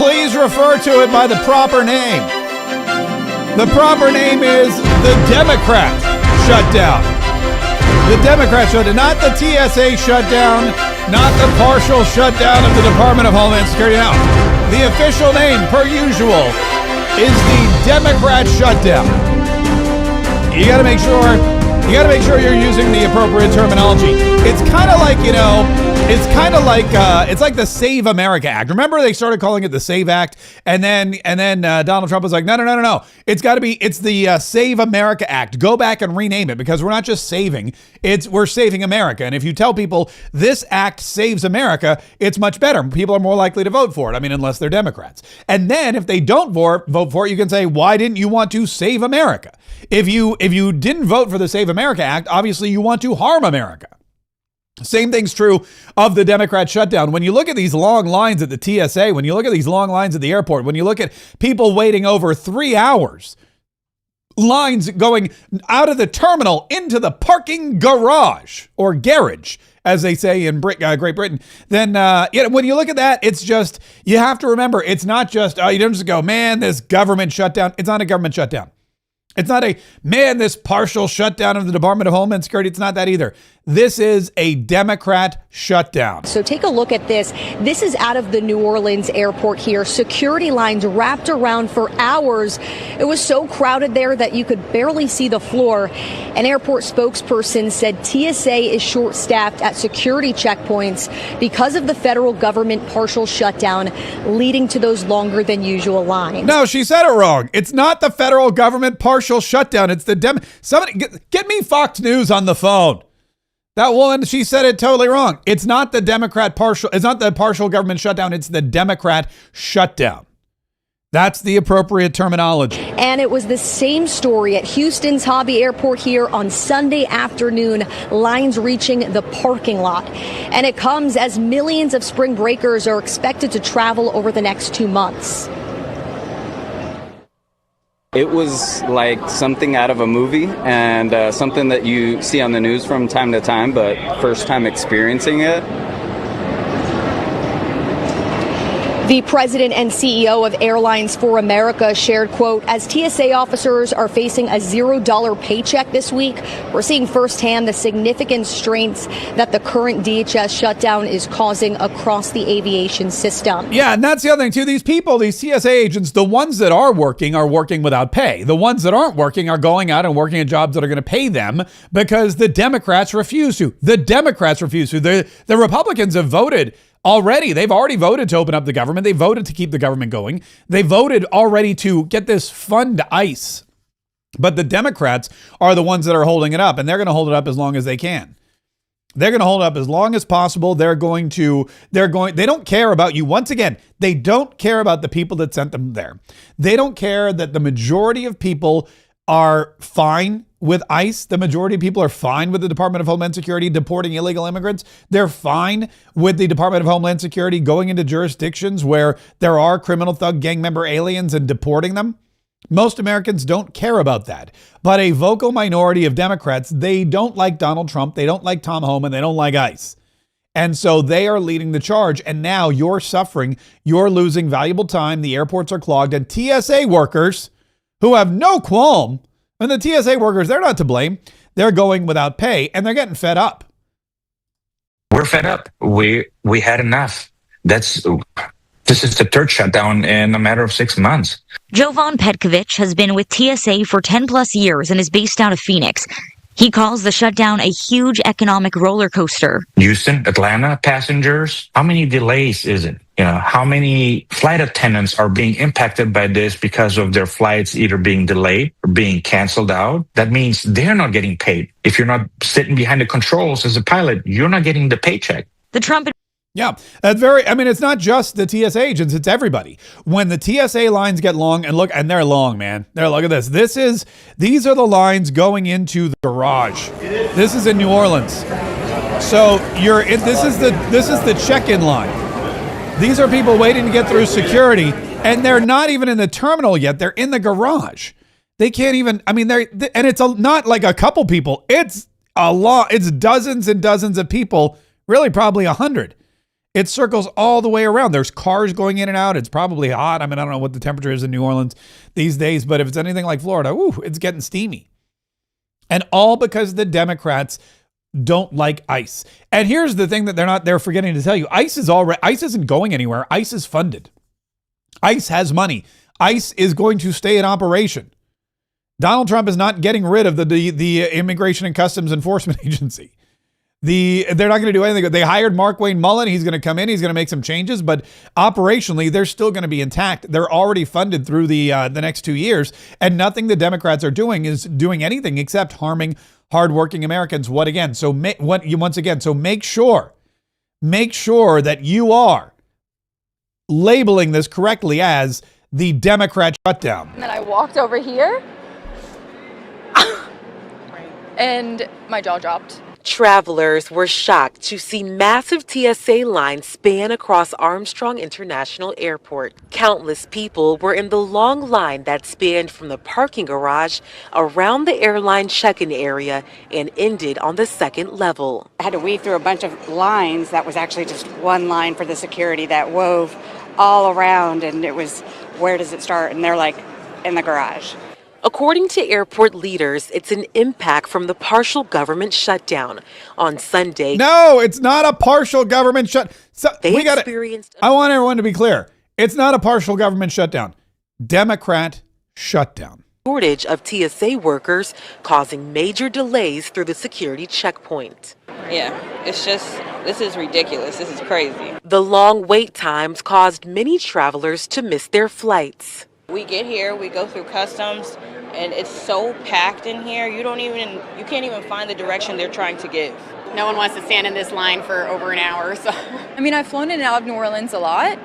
please refer to it by the proper name. The proper name is the Democrat shutdown. The Democrat shutdown, not the TSA shutdown, not the partial shutdown of the Department of Homeland Security. No, the official name, per usual, is the Democrat shutdown. You got to make sure you're using the appropriate terminology. It's kind of like, it's like the Save America Act. Remember they started calling it the Save Act, and then Donald Trump was like, no. It's the Save America Act. Go back and rename it, because we're not just saving, we're saving America. And if you tell people this act saves America, it's much better. People are more likely to vote for it. I mean, unless they're Democrats. And then if they don't vote for it, you can say, why didn't you want to save America? If you didn't vote for the Save America Act, obviously you want to harm America. Same thing's true of the Democrat shutdown. When you look at these long lines at the TSA, when you look at these long lines at the airport, when you look at people waiting over 3 hours, lines going out of the terminal into the parking garage, or garage, as they say in Great Britain, then when you look at that, it's just, you have to remember, it's not just, you don't just go, man, this government shutdown. It's not a government shutdown. It's not this partial shutdown of the Department of Homeland Security. It's not that either. This is a Democrat shutdown. So take a look at this. This is out of the New Orleans airport here. Security lines wrapped around for hours. It was so crowded there that you could barely see the floor. An airport spokesperson said TSA is short-staffed at security checkpoints because of the federal government partial shutdown, leading to those longer than usual lines. No, she said it wrong. It's not the federal government partial shutdown. It's the somebody get me Fox News on the phone. That woman, she said it totally wrong. It's not the it's not the partial government shutdown. It's the Democrat shutdown. That's the appropriate terminology. And it was the same story at Houston's Hobby Airport here on Sunday afternoon, lines reaching the parking lot. And it comes as millions of spring breakers are expected to travel over the next 2 months. It was like something out of a movie, and something that you see on the news from time to time, but first time experiencing it. The president and CEO of Airlines for America shared, quote, as TSA officers are facing a $0 paycheck this week, we're seeing firsthand the significant strains that the current DHS shutdown is causing across the aviation system. Yeah, and that's the other thing, too. These people, these TSA agents, the ones that are working without pay. The ones that aren't working are going out and working at jobs that are going to pay them because the Democrats refuse to. The Republicans have voted already. They've already voted to open up the government. They voted to keep the government going. They voted already to get this fund to But the Democrats are the ones that are holding it up, and they're going to hold it up as long as they can. They're going to hold it up as long as possible. They don't care about you. Once again, they don't care about the people that sent them there. They don't care that the majority of people are fine with ICE. The majority of people are fine with the Department of Homeland Security deporting illegal immigrants. They're fine with the Department of Homeland Security going into jurisdictions where there are criminal thug gang member aliens and deporting them. Most Americans don't care about that. But a vocal minority of Democrats, they don't like Donald Trump. They don't like Tom Homan. They don't like ICE. And so they are leading the charge. And now you're suffering. You're losing valuable time. The airports are clogged. And TSA workers who have no qualm, and the TSA workers, they're not to blame. They're going without pay, and they're getting fed up. We're fed up. We had enough. This is the third shutdown in a matter of 6 months. Jovan Petkovic has been with TSA for 10 plus years and is based out of Phoenix. He calls the shutdown a huge economic roller coaster. Houston, Atlanta passengers, how many delays is it? How many flight attendants are being impacted by this because of their flights either being delayed or being canceled out? That means they're not getting paid. If you're not sitting behind the controls as a pilot, you're not getting the paycheck. The Trump Yeah, it's not just the TSA agents, it's everybody. When the TSA lines get long, and they're long, man. Look at this. These are the lines going into the garage. This is in New Orleans. So this is the check-in line. These are people waiting to get through security, and they're not even in the terminal yet. They're in the garage. They can't even, and it's not like a couple people. It's a lot. It's dozens and dozens of people, really probably 100. It circles all the way around. There's cars going in and out. It's probably hot. I mean, I don't know what the temperature is in New Orleans these days, but if it's anything like Florida, it's getting steamy. And all because the Democrats don't like ICE. And here's the thing that they're forgetting to tell you. ICE isn't going anywhere. ICE is funded. ICE has money. ICE is going to stay in operation. Donald Trump is not getting rid of the Immigration and Customs Enforcement Agency. They're not going to do anything. They hired Mark Wayne Mullen. He's going to come in. He's going to make some changes, but operationally, they're still going to be intact. They're already funded through the next 2 years, and nothing the Democrats are doing is doing anything except harming hardworking Americans. So make sure that you are labeling this correctly as the Democrat shutdown. And then I walked over here, and my jaw dropped. Travelers were shocked to see massive TSA lines span across Armstrong International Airport. Countless people were in the long line that spanned from the parking garage around the airline check-in area and ended on the second level. I had to weave through a bunch of lines that was actually just one line for the security that wove all around, and it was, where does it start? And they're like, in the garage. According to airport leaders, it's an impact from the partial government shutdown. On Sunday, no, it's not a partial government shut. I want everyone to be clear. It's not a partial government shutdown. Democrat shutdown. Shortage of TSA workers causing major delays through the security checkpoint. Yeah, this is ridiculous. This is crazy. The long wait times caused many travelers to miss their flights. We get here, we go through customs, and it's so packed in here, you can't even find the direction they're trying to give. No one wants to stand in this line for over an hour. So I mean, I've flown in and out of New Orleans a lot,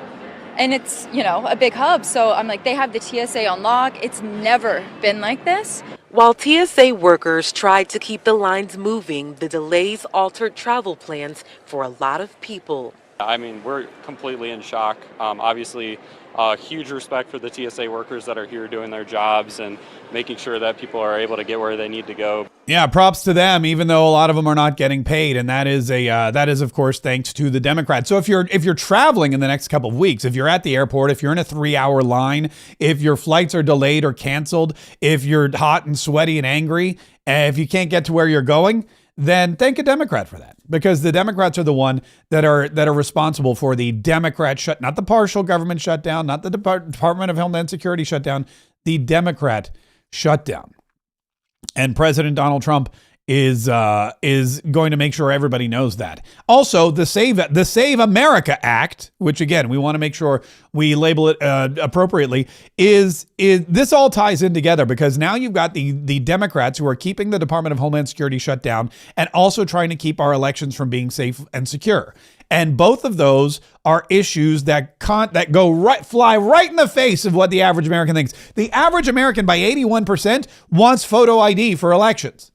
and it's, a big hub. So I'm like, they have the TSA on lock. It's never been like this. While TSA workers tried to keep the lines moving, the delays altered travel plans for a lot of people. I mean, we're completely in shock. Obviously, huge respect for the TSA workers that are here doing their jobs and making sure that people are able to get where they need to go. Yeah, props to them, even though a lot of them are not getting paid, and that is of course thanks to the Democrats. So if you're traveling in the next couple of weeks, if you're at the airport, if you're in a 3-hour line, if your flights are delayed or canceled, if you're hot and sweaty and angry, if you can't get to where you're going, then thank a Democrat for that, because the Democrats are the one that are responsible for the Democrat not the partial government shutdown, not the Department of Homeland Security shutdown, the Democrat shutdown. And President Donald Trump is going to make sure everybody knows that. Also, the Save America Act, which again we want to make sure we label it appropriately, is this all ties in together, because now you've got the Democrats who are keeping the Department of Homeland Security shut down and also trying to keep our elections from being safe and secure. And both of those are issues that fly right in the face of what the average American thinks. The average American, by 81%, wants photo ID for elections.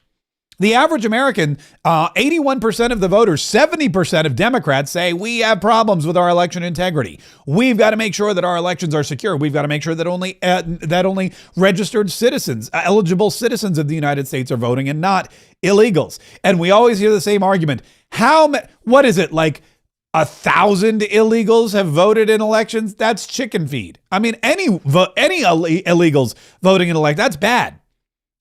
The average American, 81% of the voters, 70% of Democrats say we have problems with our election integrity. We've got to make sure that our elections are secure. We've got to make sure that only registered citizens, eligible citizens of the United States are voting and not illegals. And we always hear the same argument. What is it, like 1,000 illegals have voted in elections? That's chicken feed. I mean, any illegals voting in elections, that's bad.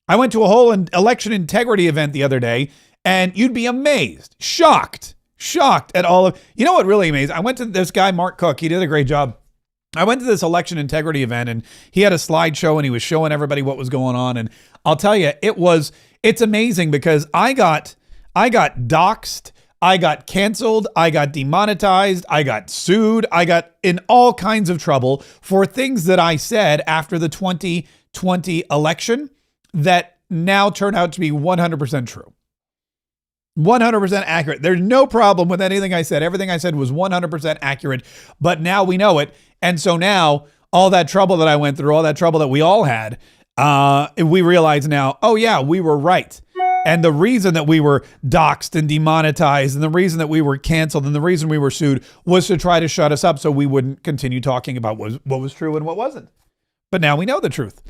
I went to a whole election integrity event the other day, and you'd be amazed, shocked at all of, you know what really amazed? I went to this guy, Mark Cook. He did a great job. I went to this election integrity event, and he had a slideshow, and he was showing everybody what was going on. And I'll tell you, it's amazing, because I got doxxed, I got canceled, I got demonetized, I got sued, I got in all kinds of trouble for things that I said after the 2020 election that now turn out to be 100% true. 100% accurate. There's no problem with anything I said. Everything I said was 100% accurate, but now we know it. And so now all that trouble that I went through, all that trouble that we all had, we realize now, oh yeah, we were right. And the reason that we were doxxed and demonetized, and the reason that we were canceled, and the reason we were sued was to try to shut us up so we wouldn't continue talking about what was true and what wasn't. But now we know the truth.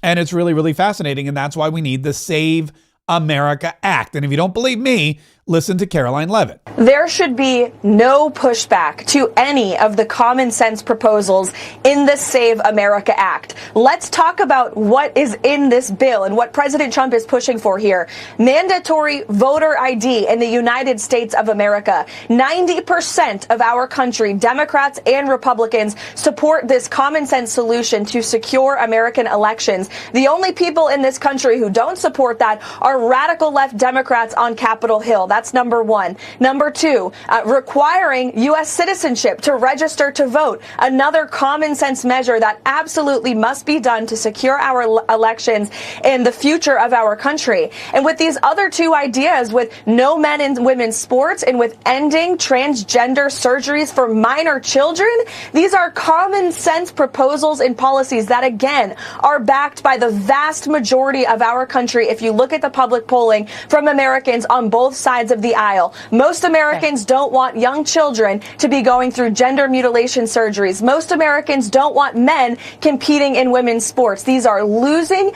And it's really, really fascinating. And that's why we need the Save America Act. And if you don't believe me, Listen to Caroline Levitt. There should be no pushback to any of the common sense proposals in the Save America Act. Let's talk about what is in this bill and what President Trump is pushing for here. Mandatory voter ID in the United States of America. 90% of our country, Democrats and Republicans, support this common sense solution to secure American elections. The only people in this country who don't support that are radical left Democrats on Capitol Hill. That's number one. Number two, requiring U.S. citizenship to register to vote. Another common sense measure that absolutely must be done to secure our elections and the future of our country. And with these other two ideas, with no men and women's sports and with ending transgender surgeries for minor children, these are common sense proposals and policies that, again, are backed by the vast majority of our country. If you look at the public polling from Americans on both sides of the aisle, most Americans don't want young children to be going through gender mutilation surgeries. Most Americans don't want men competing in women's sports. These are winning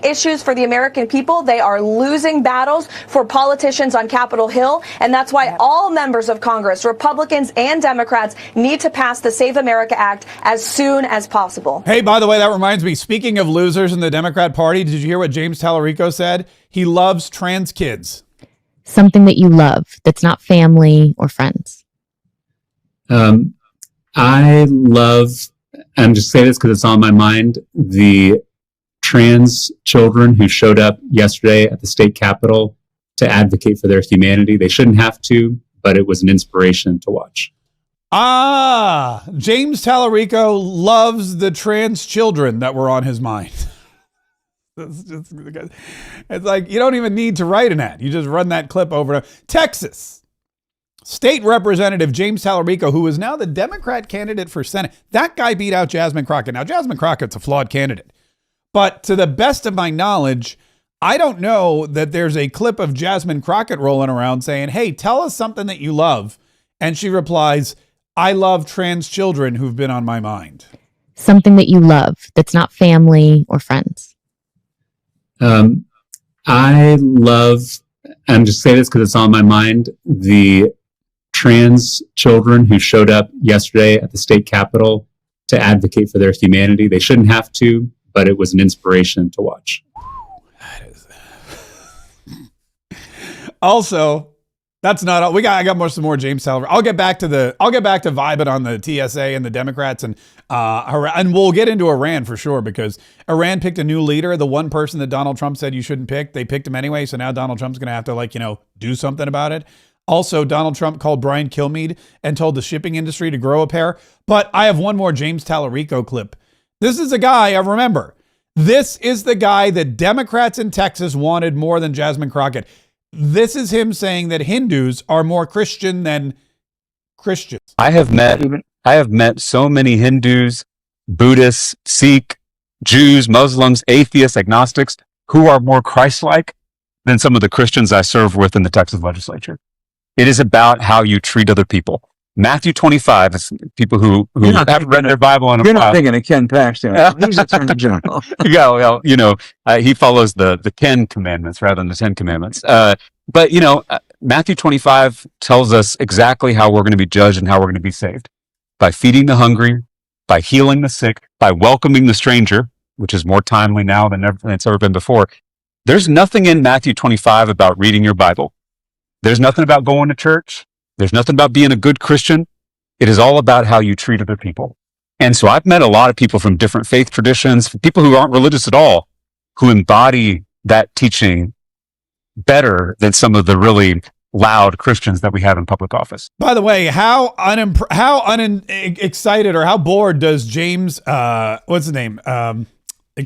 issues for the American people. They are losing battles for politicians on Capitol Hill. And that's why all members of Congress, Republicans and Democrats, need to pass the Save America Act as soon as possible. Hey, by the way, that reminds me, speaking of losers in the Democrat Party, did you hear what James Tallarico said? He loves trans kids. Something that you love that's not family or friends. I love, I'm just saying this because it's on my mind, the trans children who showed up yesterday at the state capitol to advocate for their humanity. They shouldn't have to, but it was an inspiration to watch. James Tallarico loves the trans children that were on his mind. It's like you don't even need to write an ad. You just run that clip over to Texas. State Representative James Tallarico, who is now the Democrat candidate for Senate. That guy beat out Jasmine Crockett. Now, Jasmine Crockett's a flawed candidate. But to the best of my knowledge, I don't know that there's a clip of Jasmine Crockett rolling around saying, hey, tell us something that you love. And she replies, I love trans children who've been on my mind. Something that you love that's not family or friends. I love, I'm just saying this because it's on my mind, the trans children who showed up yesterday at the state capitol to advocate for their humanity. They shouldn't have to, but it was an inspiration to watch. Also, that's not all. I got some more James Tallarico. I'll get back to vibing on the TSA and the Democrats and we'll get into Iran for sure, because Iran picked a new leader. The one person that Donald Trump said you shouldn't pick, they picked him anyway. So now Donald Trump's going to have to do something about it. Also, Donald Trump called Brian Kilmeade and told the shipping industry to grow a pair. But I have one more James Tallarico clip. This is a guy, I remember. This is the guy that Democrats in Texas wanted more than Jasmine Crockett. This is him saying that Hindus are more Christian than Christians. I have met so many Hindus, Buddhists, Sikh, Jews, Muslims, atheists, agnostics who are more Christ-like than some of the Christians I serve with in the Texas legislature. It is about how you treat other people. Matthew 25 is people who haven't read their Bible in a while. You're not thinking of Ken Paxton. He's Attorney General. Yeah, well, he follows the 10 commandments rather than the 10 commandments. But Matthew 25 tells us exactly how we're going to be judged and how we're going to be saved. By feeding the hungry, by healing the sick, by welcoming the stranger, which is more timely now than it's ever been before. There's nothing in Matthew 25 about reading your Bible. There's nothing about going to church. There's nothing about being a good Christian. It is all about how you treat other people. And so I've met a lot of people from different faith traditions, people who aren't religious at all, who embody that teaching better than some of the really loud Christians that we have in public office. By the way, how excited or how bored does James, what's his name,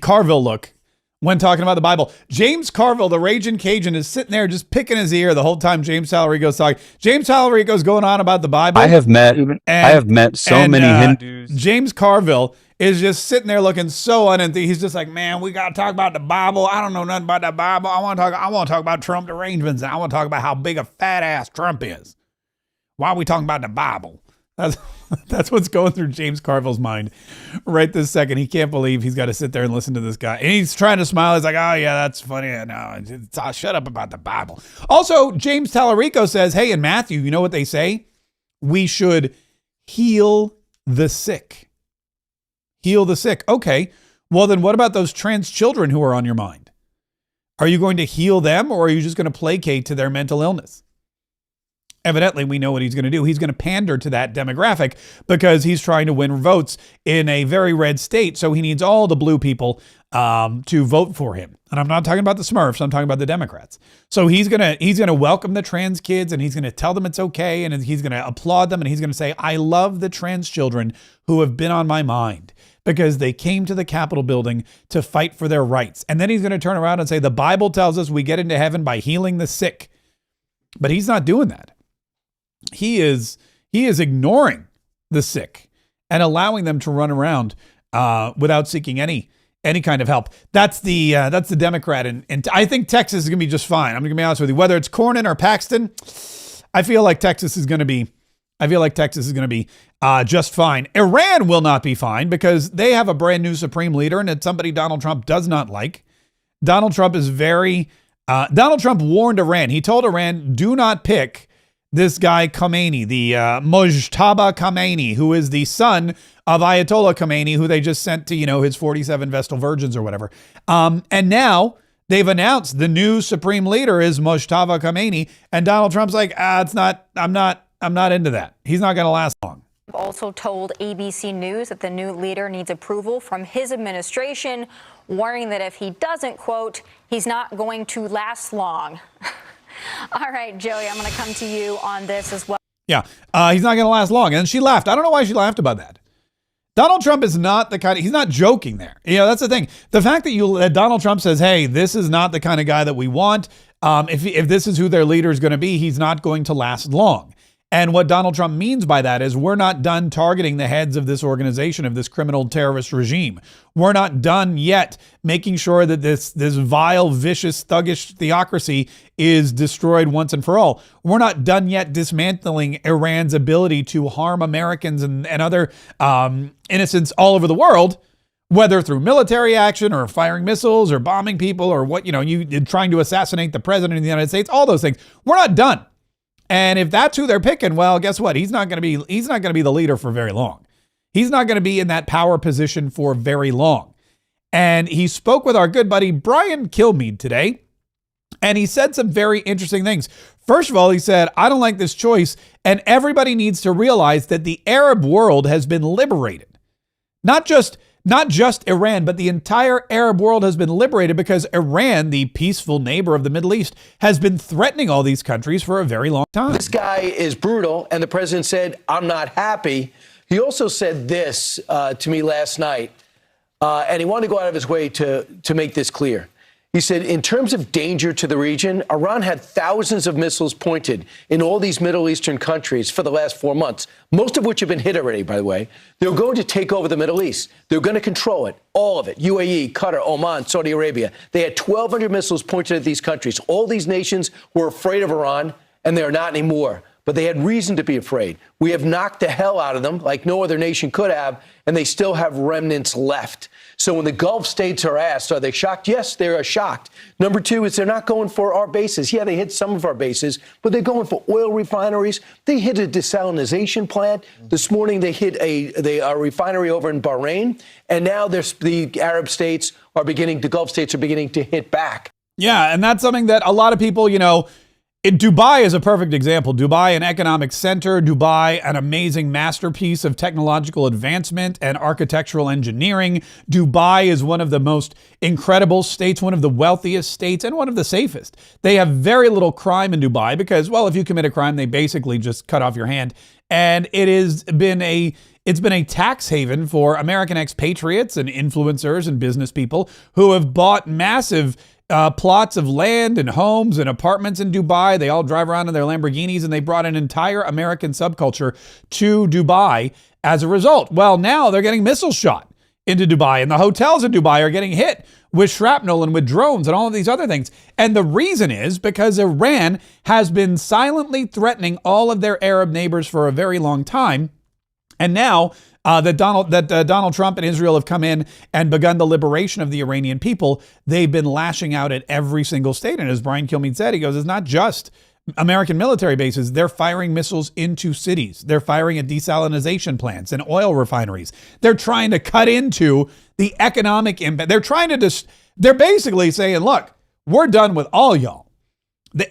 Carville look when talking about the Bible? James Carville, the Raging Cajun, is sitting there just picking his ear the whole time James Tallarico's talking. James Tallarico's going on about the Bible. I have met so many Hindus. James Carville is just sitting there looking so unenthused. He's just like, man, we got to talk about the Bible. I don't know nothing about the Bible. I want to talk about Trump derangements, and I want to talk about how big a fat ass Trump is. Why are we talking about the Bible? That's what's going through James Carville's mind right this second. He can't believe he's got to sit there and listen to this guy. And he's trying to smile. He's like, oh, yeah, that's funny. No, shut up about the Bible. Also, James Tallarico says, hey, in Matthew, you know what they say? We should heal the sick. Heal the sick. Okay. Well, then what about those trans children who are on your mind? Are you going to heal them, or are you just going to placate to their mental illness? Evidently, we know what he's going to do. He's going to pander to that demographic because he's trying to win votes in a very red state. So he needs all the blue people to vote for him. And I'm not talking about the Smurfs. I'm talking about the Democrats. So he's gonna welcome the trans kids, and he's going to tell them it's okay, and he's going to applaud them, and he's going to say, I love the trans children who have been on my mind because they came to the Capitol building to fight for their rights. And then he's going to turn around and say, the Bible tells us we get into heaven by healing the sick. But he's not doing that. He is ignoring the sick and allowing them to run around without seeking any kind of help. That's the Democrat, and I think Texas is gonna be just fine. I'm gonna be honest with you. Whether it's Cornyn or Paxton, I feel like Texas is gonna be just fine. Iran will not be fine because they have a brand new supreme leader, and it's somebody Donald Trump does not like. Donald Trump warned Iran. He told Iran, do not pick this guy Khomeini, the Mojtaba Khomeini, who is the son of Ayatollah Khomeini, who they just sent to, his 47 Vestal Virgins or whatever. And now they've announced the new supreme leader is Mojtaba Khomeini, and Donald Trump's like, I'm not into that. He's not going to last long. Also told ABC News that the new leader needs approval from his administration, warning that if he doesn't, quote, he's not going to last long. All right, Joey, I'm going to come to you on this as well. Yeah, he's not going to last long. And she laughed. I don't know why she laughed about that. Donald Trump is not the kind of, he's not joking there. That's the thing. The fact that Donald Trump says, hey, this is not the kind of guy that we want. If this is who their leader is going to be, he's not going to last long. And what Donald Trump means by that is we're not done targeting the heads of this organization, of this criminal terrorist regime. We're not done yet making sure that this vile, vicious, thuggish theocracy is destroyed once and for all. We're not done yet dismantling Iran's ability to harm Americans and other innocents all over the world, whether through military action or firing missiles or bombing people or trying to assassinate the president of the United States, all those things. We're not done. And if that's who they're picking, well, guess what? He's not going to be the leader for very long. He's not going to be in that power position for very long. And he spoke with our good buddy Brian Kilmeade today, and he said some very interesting things. First of all, he said, I don't like this choice, and everybody needs to realize that the Arab world has been liberated. Not just Iran, but the entire Arab world has been liberated because Iran, the peaceful neighbor of the Middle East, has been threatening all these countries for a very long time. This guy is brutal, and the president said, I'm not happy. He also said this to me last night, and he wanted to go out of his way to make this clear. He said, in terms of danger to the region, Iran had thousands of missiles pointed in all these Middle Eastern countries for the last 4 months, most of which have been hit already, by the way. They're going to take over the Middle East. They're going to control it, all of it. UAE, Qatar, Oman, Saudi Arabia. They had 1,200 missiles pointed at these countries. All these nations were afraid of Iran, and they're not anymore. But they had reason to be afraid. We have knocked the hell out of them like no other nation could have, and they still have remnants left. So when the Gulf states are asked, are they shocked? Yes, they are shocked. Number two is they're not going for our bases. Yeah, they hit some of our bases, but they're going for oil refineries. They hit a desalination plant. This morning they hit a refinery over in Bahrain, and now the Arab states are the Gulf states are beginning to hit back. Yeah, and that's something that a lot of people, Dubai is a perfect example. Dubai, an economic center. Dubai, an amazing masterpiece of technological advancement and architectural engineering. Dubai is one of the most incredible states, one of the wealthiest states, and one of the safest. They have very little crime in Dubai because, well, if you commit a crime, they basically just cut off your hand. And it's been a tax haven for American expatriates and influencers and business people who have bought massive plots of land and homes and apartments in Dubai. They all drive around in their Lamborghinis, and they brought an entire American subculture to Dubai as a result. Well, now they're getting missiles shot into Dubai, and the hotels in Dubai are getting hit with shrapnel and with drones and all of these other things. And the reason is because Iran has been silently threatening all of their Arab neighbors for a very long time. And now that Donald Trump and Israel have come in and begun the liberation of the Iranian people, they've been lashing out at every single state. And as Brian Kilmeade said, he goes, it's not just American military bases. They're firing missiles into cities. They're firing at desalination plants and oil refineries. They're trying to cut into the economic impact. They're basically saying, look, we're done with all y'all.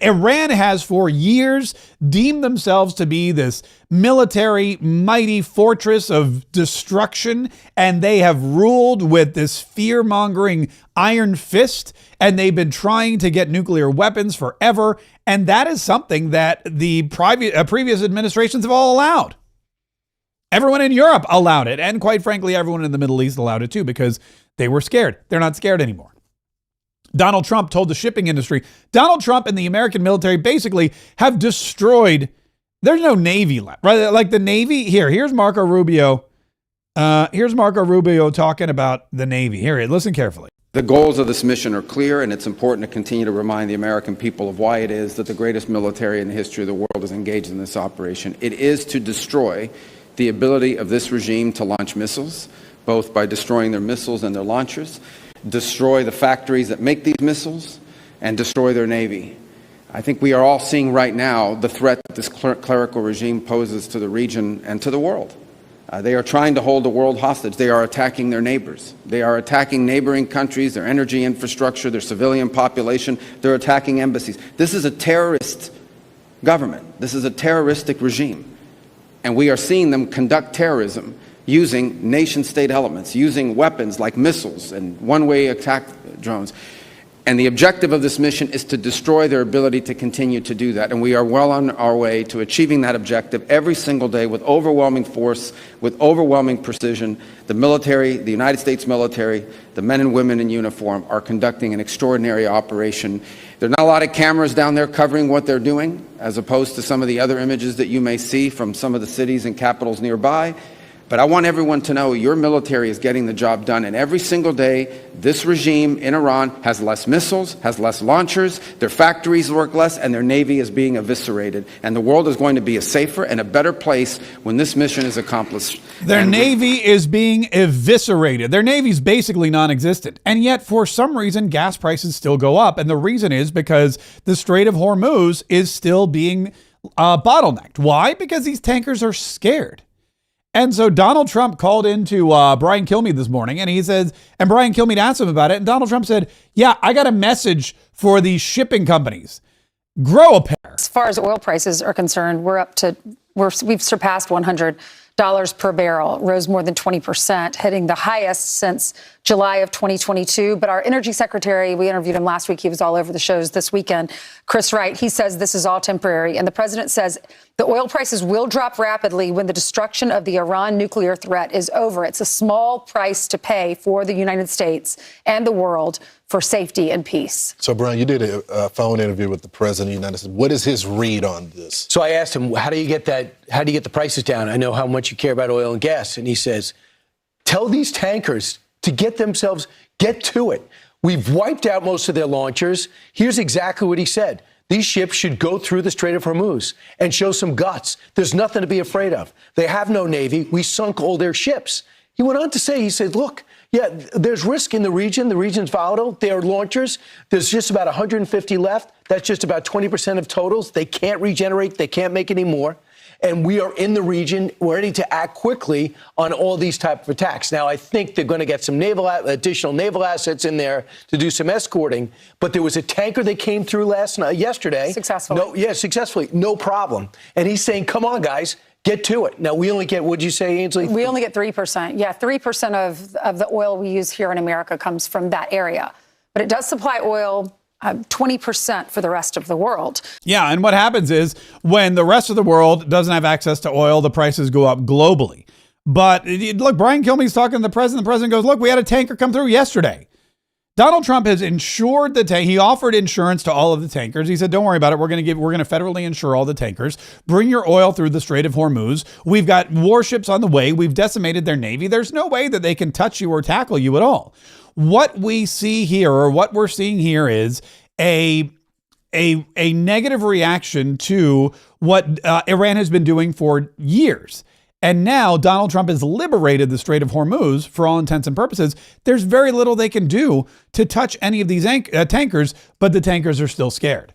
Iran has for years deemed themselves to be this military mighty fortress of destruction, and they have ruled with this fear-mongering iron fist, and they've been trying to get nuclear weapons forever, and that is something that the previous administrations have all allowed. Everyone in Europe allowed it, and quite frankly, everyone in the Middle East allowed it too, because they were scared. They're not scared anymore. Donald Trump told the shipping industry, Donald Trump and the American military basically have destroyed, there's no Navy left, right? Like the Navy, here's Marco Rubio. Here's Marco Rubio talking about the Navy. Here, listen carefully. The goals of this mission are clear, and it's important to continue to remind the American people of why it is that the greatest military in the history of the world is engaged in this operation. It is to destroy the ability of this regime to launch missiles, both by destroying their missiles and their launchers, destroy the factories that make these missiles, and destroy their Navy. I think we are all seeing right now the threat that this clerical regime poses to the region and to the world. They are trying to hold the world hostage. They are attacking their neighbors. They are attacking neighboring countries, their energy infrastructure, their civilian population. They're attacking embassies. This is a terrorist government. This is a terroristic regime. And we are seeing them conduct terrorism using nation-state elements, using weapons like missiles and one-way attack drones. And the objective of this mission is to destroy their ability to continue to do that. And we are well on our way to achieving that objective every single day with overwhelming force, with overwhelming precision. The military, the United States military, the men and women in uniform are conducting an extraordinary operation. There are not a lot of cameras down there covering what they're doing, as opposed to some of the other images that you may see from some of the cities and capitals nearby. But I want everyone to know your military is getting the job done. And every single day, this regime in Iran has less missiles, has less launchers, their factories work less, and their Navy is being eviscerated. And the world is going to be a safer and a better place when this mission is accomplished. Their Navy is being eviscerated. Their Navy's basically non-existent. And yet, for some reason, gas prices still go up. And the reason is because the Strait of Hormuz is still being bottlenecked. Why? Because these tankers are scared. And so Donald Trump called into Brian Kilmeade this morning, and he says, and Brian Kilmeade asked him about it, and Donald Trump said, yeah, I got a message for these shipping companies. Grow a pair. As far as oil prices are concerned, we've surpassed $100 per barrel, rose more than 20%, hitting the highest since July of 2022. But our energy secretary, we interviewed him last week. He was all over the shows this weekend. Chris Wright, he says this is all temporary. And the president says the oil prices will drop rapidly when the destruction of the Iran nuclear threat is over. It's a small price to pay for the United States and the world for safety and peace. So, Brian, you did a phone interview with the president of the United States. What is his read on this? So I asked him, how do you get the prices down? I know how much you care about oil and gas. And he says, tell these tankers to get to it. We've wiped out most of their launchers. Here's exactly what he said. These ships should go through the Strait of Hormuz and show some guts. There's nothing to be afraid of. They have no Navy. We sunk all their ships. He went on to say, he said, look, yeah, there's risk in the region. The region's volatile. There are launchers. There's just about 150 left. That's just about 20% of totals. They can't regenerate. They can't make any more. And we are in the region ready to act quickly on all these type of attacks. Now, I think they're going to get some additional naval assets in there to do some escorting. But there was a tanker that came through yesterday. Successfully. Successfully. No problem. And he's saying, come on, guys. Get to it. Now, we only get, what'd you say, Ainsley? We only get 3%. Yeah, 3% of the oil we use here in America comes from that area. But it does supply oil 20% for the rest of the world. Yeah, and what happens is when the rest of the world doesn't have access to oil, the prices go up globally. But look, Brian Kilmeade's talking to the president. The president goes, look, we had a tanker come through yesterday. Donald Trump has insured the tank. He offered insurance to all of the tankers. He said, don't worry about it. We're going to federally insure all the tankers. Bring your oil through the Strait of Hormuz. We've got warships on the way. We've decimated their Navy. There's no way that they can touch you or tackle you at all. What we see here, or what we're seeing here, is a negative reaction to what Iran has been doing for years. And now Donald Trump has liberated the Strait of Hormuz for all intents and purposes. There's very little they can do to touch any of these tankers, but the tankers are still scared.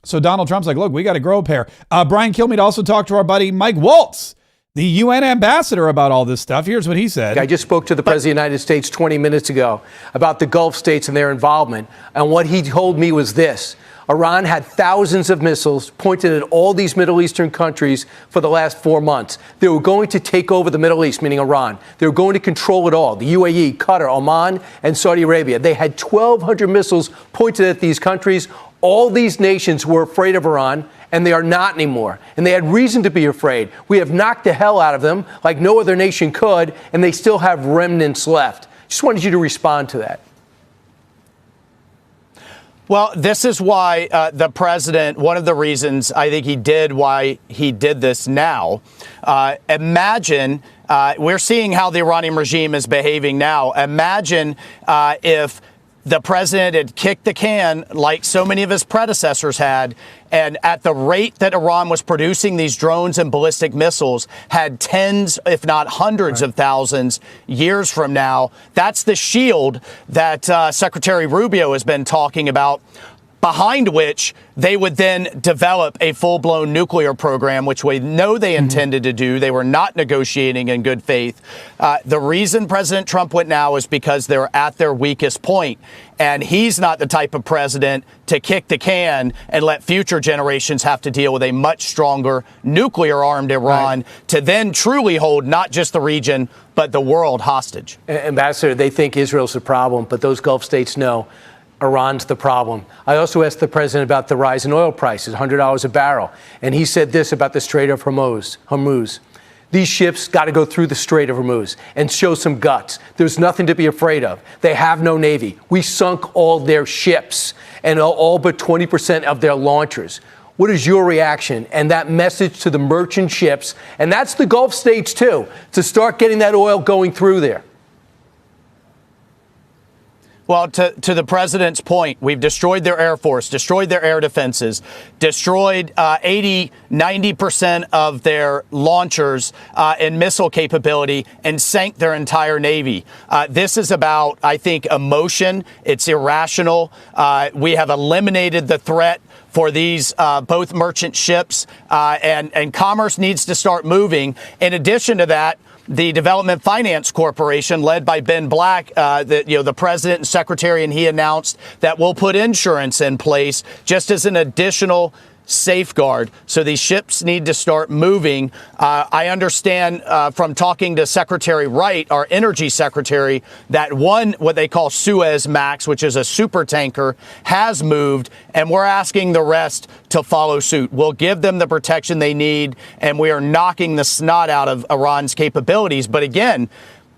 So Donald Trump's like, look, we got to grow a pair. Brian Kilmeade also talked to our buddy Mike Waltz, the UN ambassador, about all this stuff. Here's what he said. I just spoke to the President of the United States 20 minutes ago about the Gulf states and their involvement. And what he told me was this. Iran had thousands of missiles pointed at all these Middle Eastern countries for the last 4 months. They were going to take over the Middle East, meaning Iran. They were going to control it all. The UAE, Qatar, Oman, and Saudi Arabia. They had 1,200 missiles pointed at these countries. All these nations were afraid of Iran, and they are not anymore. And they had reason to be afraid. We have knocked the hell out of them like no other nation could, and they still have remnants left. Just wanted you to respond to that. Well, this is why the president, one of the reasons I think he did why he did this now. Imagine, we're seeing how the Iranian regime is behaving now. Imagine if the president had kicked the can like so many of his predecessors had, and at the rate that Iran was producing these drones and ballistic missiles, had tens, if not hundreds of thousands years from now. That's the shield that Secretary Rubio has been talking about, behind which they would then develop a full-blown nuclear program, which we know they intended to do. They were not negotiating in good faith. The reason President Trump went now is because they're at their weakest point. And he's not the type of president to kick the can and let future generations have to deal with a much stronger nuclear-armed Iran to then truly hold not just the region, but the world hostage. Ambassador, they think Israel's the problem, but those Gulf states know Iran's the problem. I also asked the president about the rise in oil prices, $100 a barrel. And he said this about the Strait of Hormuz. These ships got to go through the Strait of Hormuz and show some guts. There's nothing to be afraid of. They have no navy. We sunk all their ships and all but 20% of their launchers. What is your reaction and that message to the merchant ships, and that's the Gulf states too, to start getting that oil going through there? Well, to the president's point, we've destroyed their air force, destroyed their air defenses, destroyed 80-90% of their launchers and missile capability, and sank their entire Navy. This is about, I think, emotion. It's irrational. We have eliminated the threat for these both merchant ships, and commerce needs to start moving. In addition to that, the Development Finance Corporation, led by Ben Black, the president and secretary, and he announced that we'll put insurance in place just as an additional safeguard. So these ships need to start moving. I understand from talking to Secretary Wright, our energy secretary, that what they call Suez Max, which is a super tanker, has moved, and we're asking the rest to follow suit. We'll give them the protection they need, and we are knocking the snot out of Iran's capabilities. But again,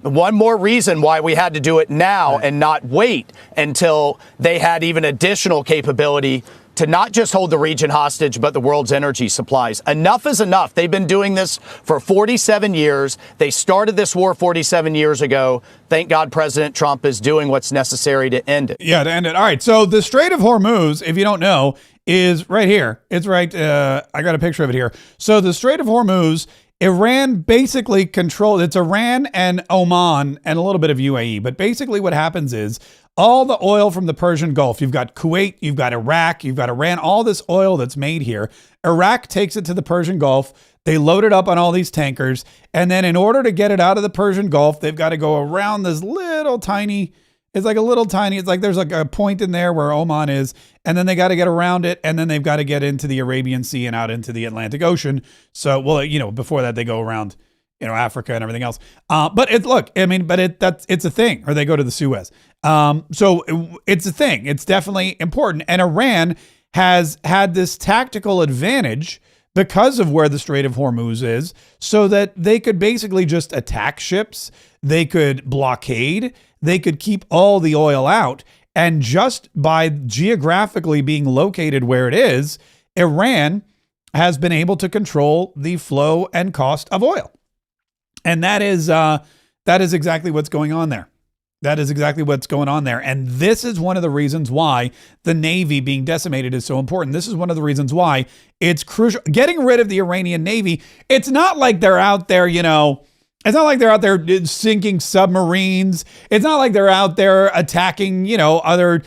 one more reason why we had to do it now and not wait until they had even additional capability to not just hold the region hostage, but the world's energy supplies. Enough is enough. They've been doing this for 47 years. They started this war 47 years ago. Thank God President Trump is doing what's necessary to end it. Yeah, to end it. All right. So the Strait of Hormuz, if you don't know, is right here. It's right. I got a picture of it here. So the Strait of Hormuz, Iran basically controls. It's Iran and Oman and a little bit of UAE. But basically what happens is all the oil from the Persian Gulf, you've got Kuwait, you've got Iraq, you've got Iran, all this oil that's made here. Iraq takes it to the Persian Gulf. They load it up on all these tankers. And then in order to get it out of the Persian Gulf, they've got to go around this little tiny, it's like there's like a point in there where Oman is. And then they got to get around it. And then they've got to get into the Arabian Sea and out into the Atlantic Ocean. So, before that, they go around, Africa and everything else. But it's a thing, or they go to the Suez. So it's a thing. It's definitely important. And Iran has had this tactical advantage because of where the Strait of Hormuz is, so that they could basically just attack ships. They could blockade. They could keep all the oil out. And just by geographically being located where it is, Iran has been able to control the flow and cost of oil. And that is exactly what's going on there. That is exactly what's going on there. And this is one of the reasons why the Navy being decimated is so important. This is one of the reasons why it's crucial. Getting rid of the Iranian Navy, it's not like they're out there, it's not like they're out there sinking submarines. It's not like they're out there attacking, other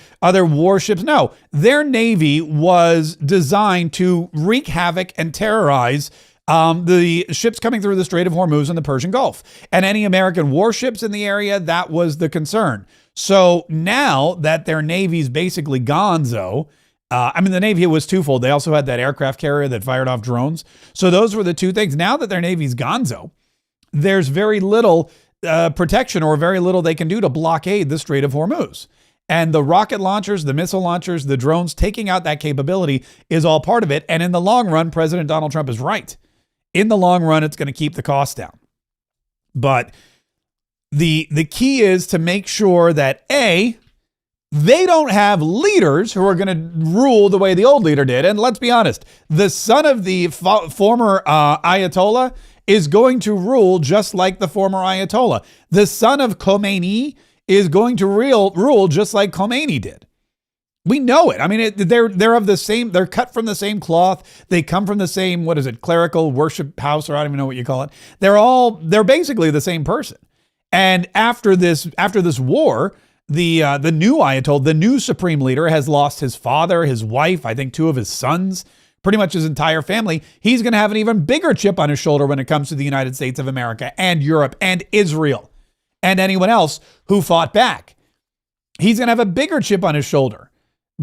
warships. No, their Navy was designed to wreak havoc and terrorize the ships coming through the Strait of Hormuz and the Persian Gulf, and any American warships in the area. That was the concern. So now that their Navy's basically gonzo, the Navy was twofold. They also had that aircraft carrier that fired off drones. So those were the two things. Now that their Navy's gonzo, there's very little protection or very little they can do to blockade the Strait of Hormuz. And the rocket launchers, the missile launchers, the drones, taking out that capability is all part of it. And in the long run, President Donald Trump is right. In the long run, it's going to keep the cost down. But the key is to make sure that, A, they don't have leaders who are going to rule the way the old leader did. And let's be honest, the son of the former Ayatollah is going to rule just like the former Ayatollah. The son of Khomeini is going to rule just like Khomeini did. We know it. I mean, they're of the same, they're cut from the same cloth. They come from the same, clerical worship house, or I don't even know what you call it. They're basically the same person. And after this war, the new Ayatollah, the new supreme leader, has lost his father, his wife, I think 2 of his sons, pretty much his entire family. He's going to have an even bigger chip on his shoulder when it comes to the United States of America and Europe and Israel and anyone else who fought back. He's going to have a bigger chip on his shoulder,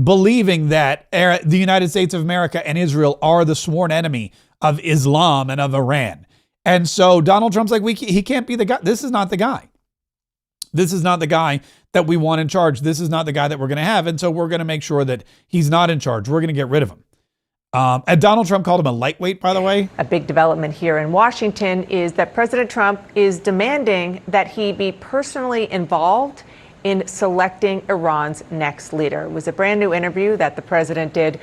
believing that the United States of America and Israel are the sworn enemy of Islam and of Iran. And so Donald Trump's like, he can't be the guy. This is not the guy. This is not the guy that we want in charge. This is not the guy that we're going to have. And so we're going to make sure that he's not in charge. We're going to get rid of him. And Donald Trump called him a lightweight, by the way. A big development here in Washington is that President Trump is demanding that he be personally involved in selecting Iran's next leader. It was a brand new interview that the president did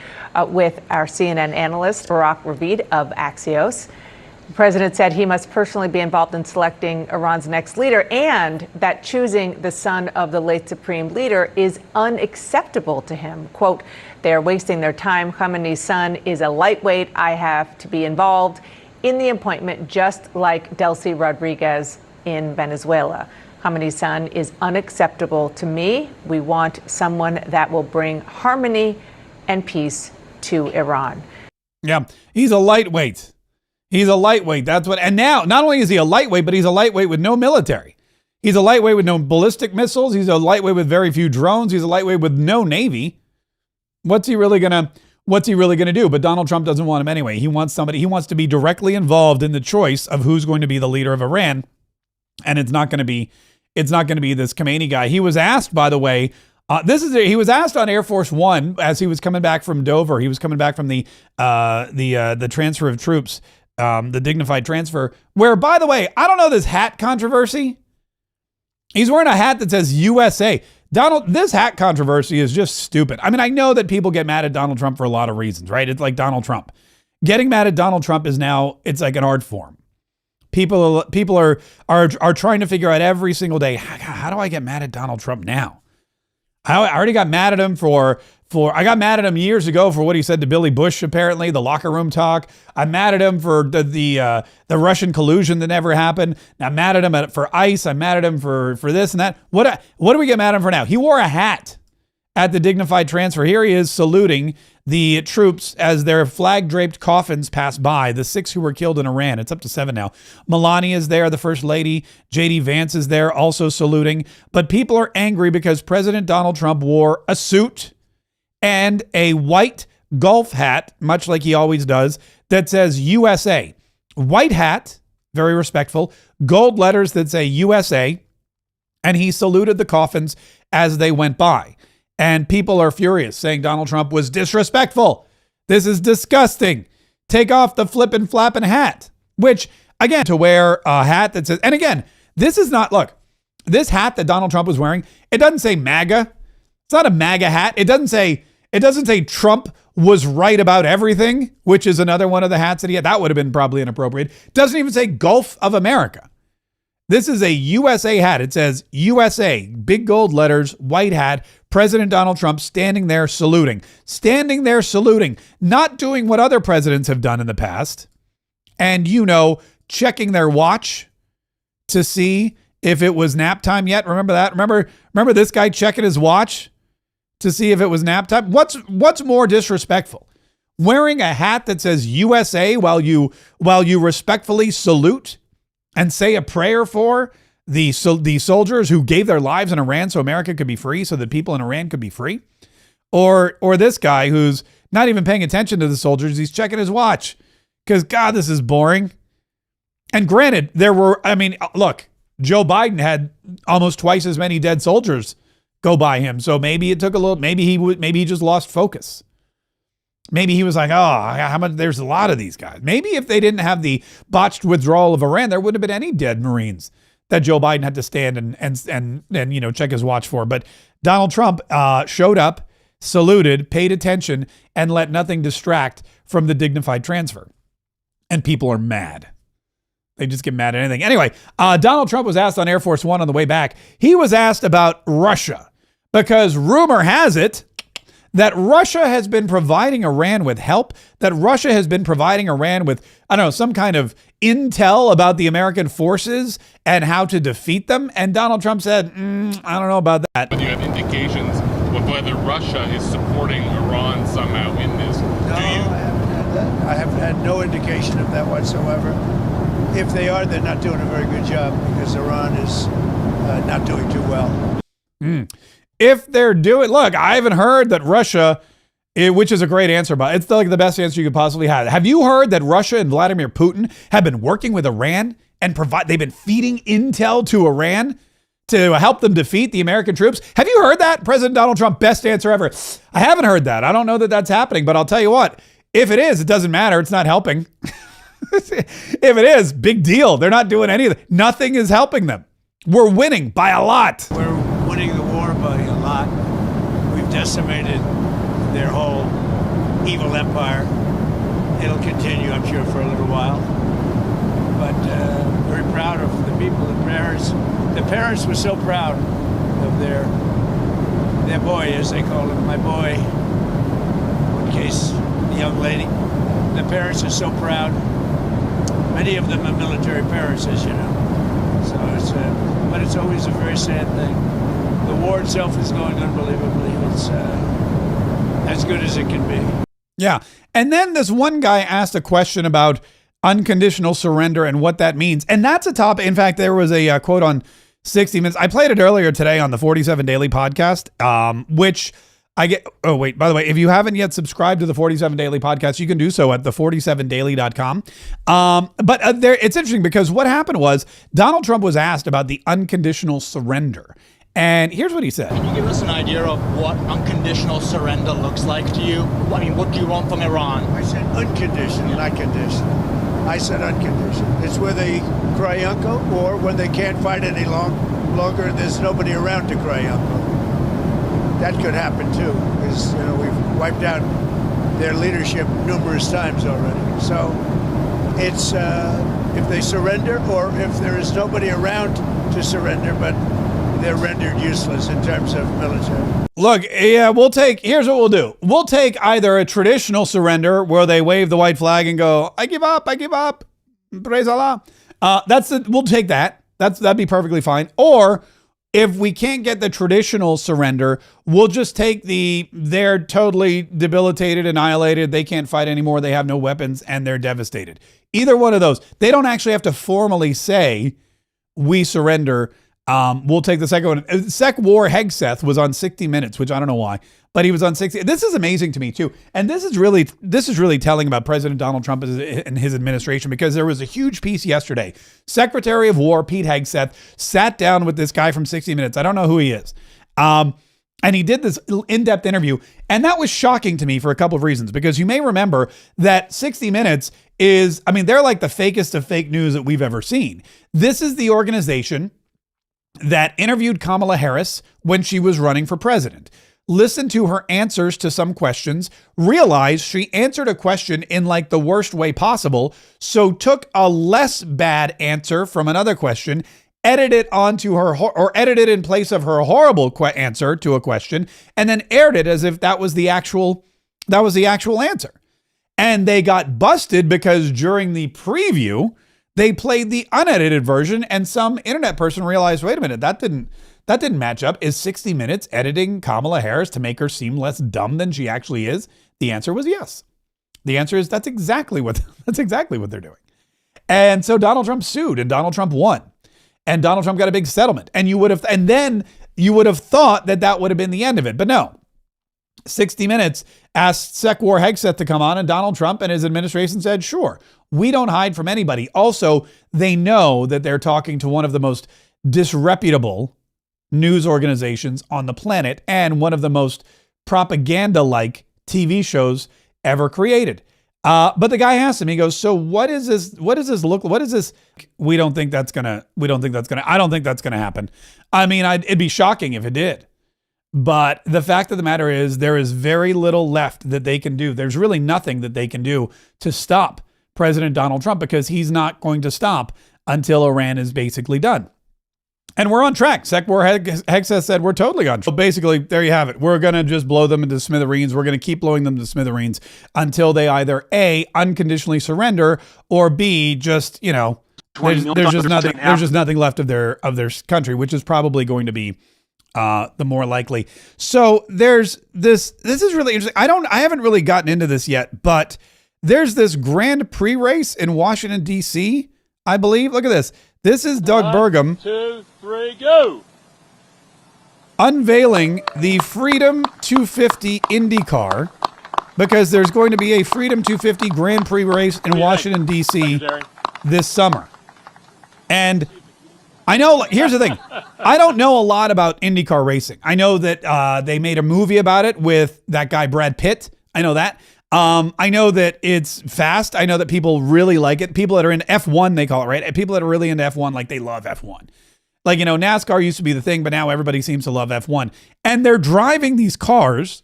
with our CNN analyst, Barak Ravid of Axios. The president said he must personally be involved in selecting Iran's next leader, and that choosing the son of the late supreme leader is unacceptable to him. Quote, "They are wasting their time. Khamenei's son is a lightweight. I have to be involved in the appointment, just like Delcy Rodriguez in Venezuela. Khamenei's son is unacceptable to me. We want someone that will bring harmony and peace to Iran." Yeah, he's a lightweight. He's a lightweight. That's what. And now, not only is he a lightweight, but he's a lightweight with no military. He's a lightweight with no ballistic missiles. He's a lightweight with very few drones. He's a lightweight with no Navy. What's he really gonna do? But Donald Trump doesn't want him anyway. He wants somebody. He wants to be directly involved in the choice of who's going to be the leader of Iran, and it's not going to be this Khomeini guy. He was asked, by the way. He was asked on Air Force One as he was coming back from Dover. He was coming back from the transfer of troops. The dignified transfer, where, by the way, I don't know this hat controversy. He's wearing a hat that says USA. This hat controversy is just stupid. I mean, I know that people get mad at Donald Trump for a lot of reasons, right? It's like Donald Trump. Getting mad at Donald Trump is now, it's like an art form. People are trying to figure out every single day, how do I get mad at Donald Trump now? I already got mad at him I got mad at him years ago for what he said to Billy Bush, apparently, the locker room talk. I'm mad at him for the Russian collusion that never happened. I'm mad at him for ICE. I'm mad at him for this and that. What do we get mad at him for now? He wore a hat at the dignified transfer. Here he is saluting the troops as their flag-draped coffins pass by, the 6 who were killed in Iran. It's up to 7 now. Melania is there, the First Lady. J.D. Vance is there, also saluting. But people are angry because President Donald Trump wore a suit and a white golf hat, much like he always does, that says USA. White hat, very respectful, gold letters that say USA, and he saluted the coffins as they went by. And people are furious, saying Donald Trump was disrespectful. This is disgusting. Take off the flippin' flappin' hat. Which, again, to wear a hat that says, and again, this is not, look, this hat that Donald Trump was wearing, it doesn't say MAGA. It's not a MAGA hat. It doesn't say Trump was right about everything, which is another one of the hats that he had. That would have been probably inappropriate. It doesn't even say Gulf of America. This is a USA hat. It says USA, big gold letters, white hat, President Donald Trump standing there saluting, not doing what other presidents have done in the past. And, checking their watch to see if it was nap time yet. Remember that? Remember this guy checking his watch to see if it was nap time? What's more disrespectful? Wearing a hat that says USA while you respectfully salute and say a prayer for the soldiers who gave their lives in Iran so America could be free, so that people in Iran could be free? Or this guy who's not even paying attention to the soldiers, he's checking his watch. Because, God, this is boring. And granted, look, Joe Biden had almost twice as many dead soldiers go by him. So maybe it took a little, maybe he just lost focus. Maybe he was like, how much? There's a lot of these guys. Maybe if they didn't have the botched withdrawal of Iran, there wouldn't have been any dead Marines that Joe Biden had to stand and check his watch for. But Donald Trump showed up, saluted, paid attention, and let nothing distract from the dignified transfer. And people are mad. They just get mad at anything. Anyway, Donald Trump was asked on Air Force One on the way back. He was asked about Russia because rumor has it that Russia has been providing Iran with help, that Russia has been providing Iran with, some kind of intel about the American forces and how to defeat them. And Donald Trump said, I don't know about that. But you have indications of whether Russia is supporting Iran somehow in this. No, I haven't had that. I haven't had no indication of that whatsoever. If they are, they're not doing a very good job because Iran is not doing too well. If they're doing, look, I haven't heard that Russia, which is a great answer, but it's like the best answer you could possibly have. Have you heard that Russia and Vladimir Putin have been working with Iran and they've been feeding intel to Iran to help them defeat the American troops? Have you heard that? President Donald Trump, best answer ever. I haven't heard that. I don't know that that's happening, but I'll tell you what, if it is, it doesn't matter. It's not helping. If it is, big deal. They're not doing anything. Nothing is helping them. We're winning by a lot. We're winning the war by a lot. We've decimated their whole evil empire. It'll continue, I'm sure, for a little while. But very proud of the people, the parents. The parents were so proud of their boy, as they call him, my boy. In case the young lady. The parents are so proud. Many of them are military parents, as you know. So but it's always a very sad thing. The war itself is going unbelievably. It's as good as it can be. Yeah. And then this one guy asked a question about unconditional surrender and what that means. And that's a topic. In fact, there was a quote on 60 Minutes. I played it earlier today on the 47 Daily podcast, which I get. Oh, wait, by the way, if you haven't yet subscribed to the 47 Daily podcast, you can do so at the47daily.com. But it's interesting because what happened was Donald Trump was asked about the unconditional surrender. And here's what he said. Can you give us an idea of what unconditional surrender looks like to you? I mean, what do you want from Iran? I said unconditional, not conditional. I said unconditional. It's where they cry uncle or when they can't fight any longer and there's nobody around to cry uncle. That could happen too, because we've wiped out their leadership numerous times already. So it's if they surrender or if there is nobody around to surrender, but they're rendered useless in terms of military. Look, yeah, here's what we'll do. We'll take either a traditional surrender where they wave the white flag and go, I give up, praise Allah. We'll take that. That'd be perfectly fine. Or if we can't get the traditional surrender, we'll just take they're totally debilitated, annihilated. They can't fight anymore. They have no weapons and they're devastated. Either one of those. They don't actually have to formally say, we surrender. We'll take the second one. Sec War Hegseth was on 60 Minutes, which I don't know why, but he was on 60. This is amazing to me too. And this is really telling about President Donald Trump and his administration, because there was a huge piece yesterday. Secretary of War Pete Hegseth sat down with this guy from 60 Minutes. I don't know who he is. And he did this in-depth interview. And that was shocking to me for a couple of reasons, because you may remember that 60 Minutes they're like the fakest of fake news that we've ever seen. This is the organization that interviewed Kamala Harris when she was running for president. Listened to her answers to some questions, realized she answered a question in like the worst way possible, so took a less bad answer from another question, edited it onto her, or edited in place of her horrible answer to a question, and then aired it as if that was the actual answer. And they got busted because during the preview, they played the unedited version, and some internet person realized, wait a minute, that didn't match up. Is 60 Minutes editing Kamala Harris to make her seem less dumb than she actually is? The answer was yes. The answer is that's exactly what they're doing. And so Donald Trump sued, and Donald Trump won. And Donald Trump got a big settlement. And then you would have thought that would have been the end of it. But no. 60 Minutes asked Sec War Hegseth to come on, and Donald Trump and his administration said, sure, we don't hide from anybody. Also, they know that they're talking to one of the most disreputable news organizations on the planet and one of the most propaganda-like TV shows ever created. But the guy asked him, he goes, so what is this? What does this look? What is this? I don't think that's going to happen. I mean, it'd be shocking if it did. But the fact of the matter is there is very little left that they can do. There's really nothing that they can do to stop President Donald Trump, because he's not going to stop until Iran is basically done. And we're on track. Sec War Hegseth said we're totally on track. So basically, there you have it. We're going to just blow them into smithereens. We're going to keep blowing them to smithereens until they either A, unconditionally surrender, or B, just, there's just nothing left of their country, which is probably going to be the more likely. So there's this is really interesting. I haven't really gotten into this yet, but there's this Grand Prix race in Washington, D.C., I believe. Look at this. This is Doug Burgum. 2, 3, go. Unveiling the Freedom 250 IndyCar, because there's going to be a Freedom 250 Grand Prix race in Washington, D.C. this summer. And I know, here's the thing. I don't know a lot about IndyCar racing. I know that they made a movie about it with that guy, Brad Pitt. I know that. I know that it's fast. I know that people really like it. People that are in F1, they call it, right? People that are really into F1, like they love F1. Like, NASCAR used to be the thing, but now everybody seems to love F1. And they're driving these cars.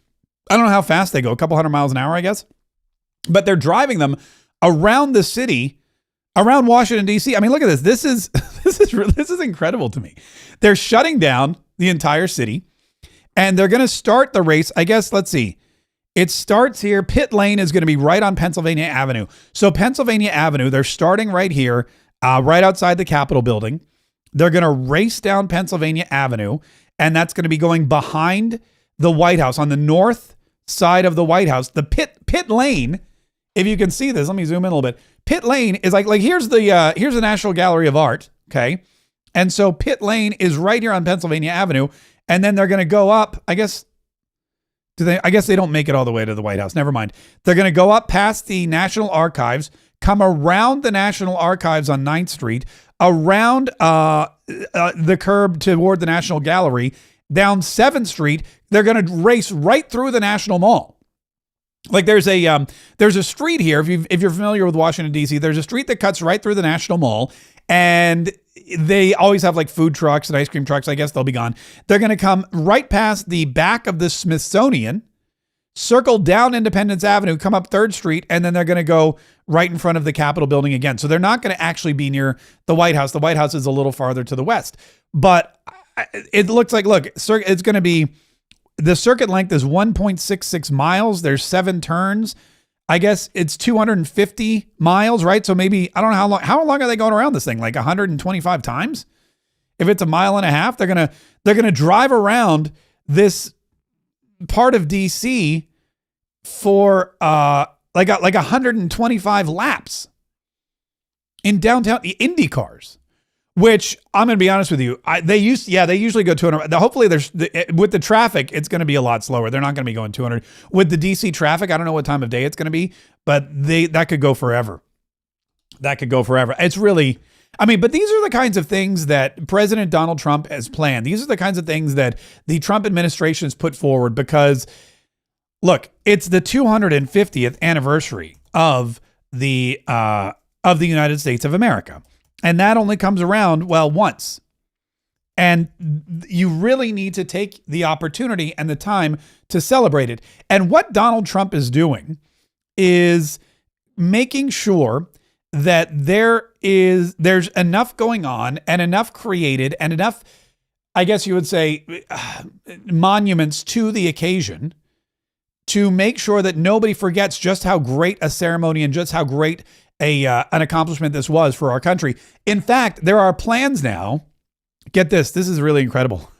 I don't know how fast they go, a couple hundred miles an hour, I guess. But they're driving them around the city, around Washington, D.C. I mean, look at this. This is incredible to me. They're shutting down the entire city, and they're going to start the race. I guess, let's see. It starts here. Pit lane is going to be right on Pennsylvania Avenue. So Pennsylvania Avenue, they're starting right here, right outside the Capitol building. They're going to race down Pennsylvania Avenue, and that's going to be going behind the White House, on the north side of the White House. The pit lane, if you can see this, let me zoom in a little bit. Pit lane is like here's the National Gallery of Art, okay? And so pit lane is right here on Pennsylvania Avenue, and then they're going to go up, I guess they don't make it all the way to the White House. Never mind. They're going to go up past the National Archives, come around the National Archives on 9th Street, around the curb toward the National Gallery, down 7th Street. They're going to race right through the National Mall. Like there's a street here. If you're familiar with Washington, D.C., there's a street that cuts right through the National Mall, and they always have like food trucks and ice cream trucks. I guess they'll be gone. They're going to come right past the back of the Smithsonian, circle down Independence Avenue, come up 3rd Street, and then they're going to go right in front of the Capitol building again. So they're not going to actually be near the White House. The White House is a little farther to the west. But it looks like, it's going to be, the circuit length is 1.66 miles. There's 7 turns. I guess it's 250 miles, right? So maybe, I don't know how long are they going around this thing? Like 125 times? If it's a mile and a half, they're going to drive around this part of DC for like 125 laps in downtown Indy cars, which I'm going to be honest with you. They usually go 200. Hopefully with the traffic, it's going to be a lot slower. They're not going to be going 200 with the DC traffic. I don't know what time of day it's going to be, but that could go forever. It's really, but these are the kinds of things that President Donald Trump has planned. These are the kinds of things that the Trump administration has put forward because, look, it's the 250th anniversary of the United States of America. And that only comes around, once. And you really need to take the opportunity and the time to celebrate it. And what Donald Trump is doing is making sure that there's enough going on and enough created and enough, I guess you would say, monuments to the occasion to make sure that nobody forgets just how great a ceremony and just how great an accomplishment this was for our country. In fact, there are plans now. Get this. This is really incredible.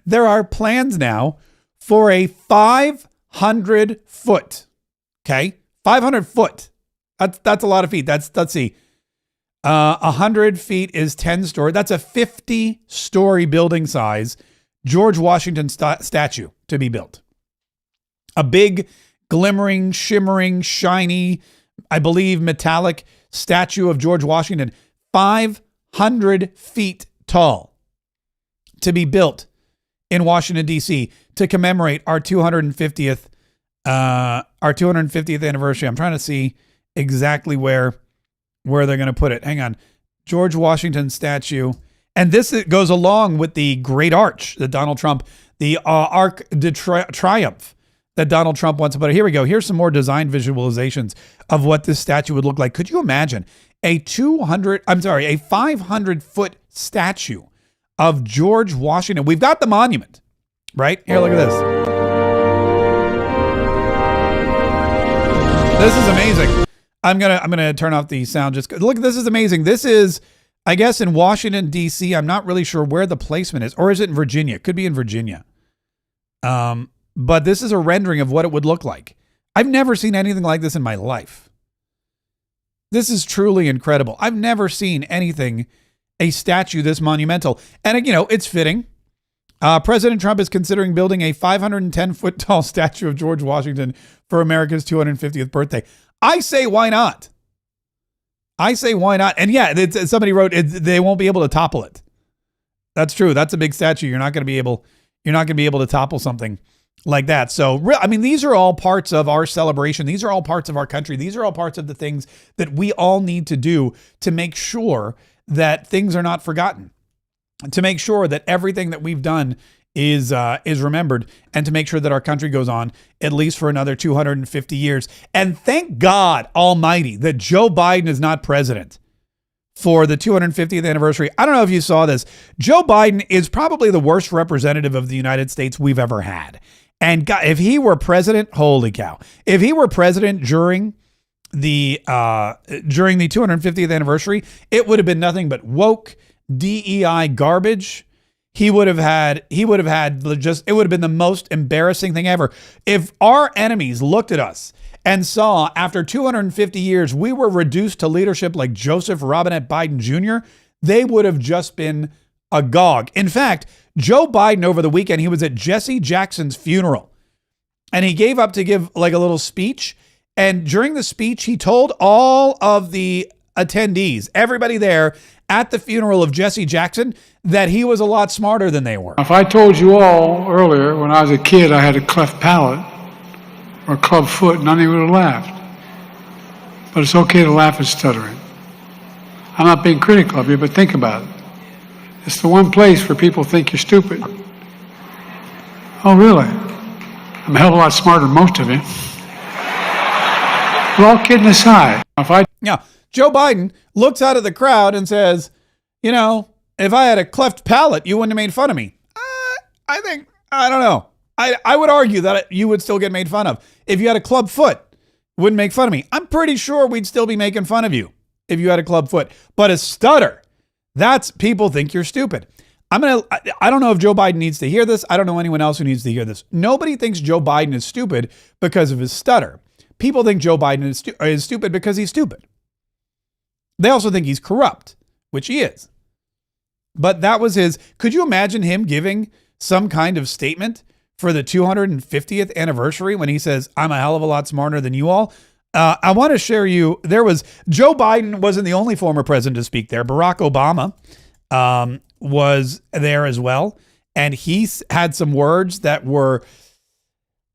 There are plans now for a 500 foot. Okay. 500 foot. That's a lot of feet. Let's see. 100 feet is 10 story. That's a 50-story building size George Washington statue to be built. A big, glimmering, shimmering, shiny, I believe, metallic statue of George Washington, 500 feet tall, to be built in Washington, D.C. to commemorate our 250th anniversary. I'm trying to see exactly where they're going to put it. Hang on. George Washington statue. And this goes along with the Great Arch that Donald Trump, the Arc de Triomphe that Donald Trump wants to put. Here we go. Here's some more design visualizations of what this statue would look like. Could you imagine a 500 foot statue of George Washington? We've got the monument, right? Here, look at this. This is amazing. I'm gonna turn off the sound. Just look. This is amazing. This is, I guess, in Washington, D.C. I'm not really sure where the placement is, or is it in Virginia? It could be in Virginia. But this is a rendering of what it would look like. I've never seen anything like this in my life. This is truly incredible. I've never seen a statue this monumental. And, it's fitting. President Trump is considering building a 510-foot tall statue of George Washington for America's 250th birthday. I say, why not? And yeah, somebody wrote they won't be able to topple it. That's true. That's a big statue. You're not going to be able to topple something like that. So, these are all parts of our celebration. These are all parts of our country. These are all parts of the things that we all need to do to make sure that things are not forgotten, to make sure that everything that we've done is remembered, and to make sure that our country goes on at least for another 250 years. And thank God Almighty that Joe Biden is not president for the 250th anniversary. I don't know if you saw this. Joe Biden is probably the worst representative of the United States we've ever had. And God, if he were president, holy cow! If he were president during the 250th anniversary, it would have been nothing but woke DEI garbage. It would have been the most embarrassing thing ever. If our enemies looked at us and saw after 250 years we were reduced to leadership like Joseph Robinette Biden Jr., they would have just been agog. In fact, Joe Biden over the weekend, he was at Jesse Jackson's funeral, and he gave up to give like a little speech. And during the speech, he told all of the attendees, everybody there at the funeral of Jesse Jackson, that he was a lot smarter than they were. If I told you all earlier when I was a kid I had a cleft palate or a club foot, none of you would have laughed. But it's okay to laugh at stuttering. I'm not being critical of you, but think about it. It's the one place where people think you're stupid. Oh, really? I'm a hell of a lot smarter than most of you. But all kidding aside, Joe Biden looks out at the crowd and says, if I had a cleft palate, you wouldn't have made fun of me. I don't know. I would argue that you would still get made fun of. If you had a club foot, wouldn't make fun of me. I'm pretty sure we'd still be making fun of you if you had a club foot. But a stutter, that's people think you're stupid. I don't know if Joe Biden needs to hear this. I don't know anyone else who needs to hear this. Nobody thinks Joe Biden is stupid because of his stutter. People think Joe Biden is stupid because he's stupid. They also think he's corrupt, which he is. But that was could you imagine him giving some kind of statement for the 250th anniversary when he says, I'm a hell of a lot smarter than you all? I want to share Joe Biden wasn't the only former president to speak there. Barack Obama was there as well. And he had some words that were,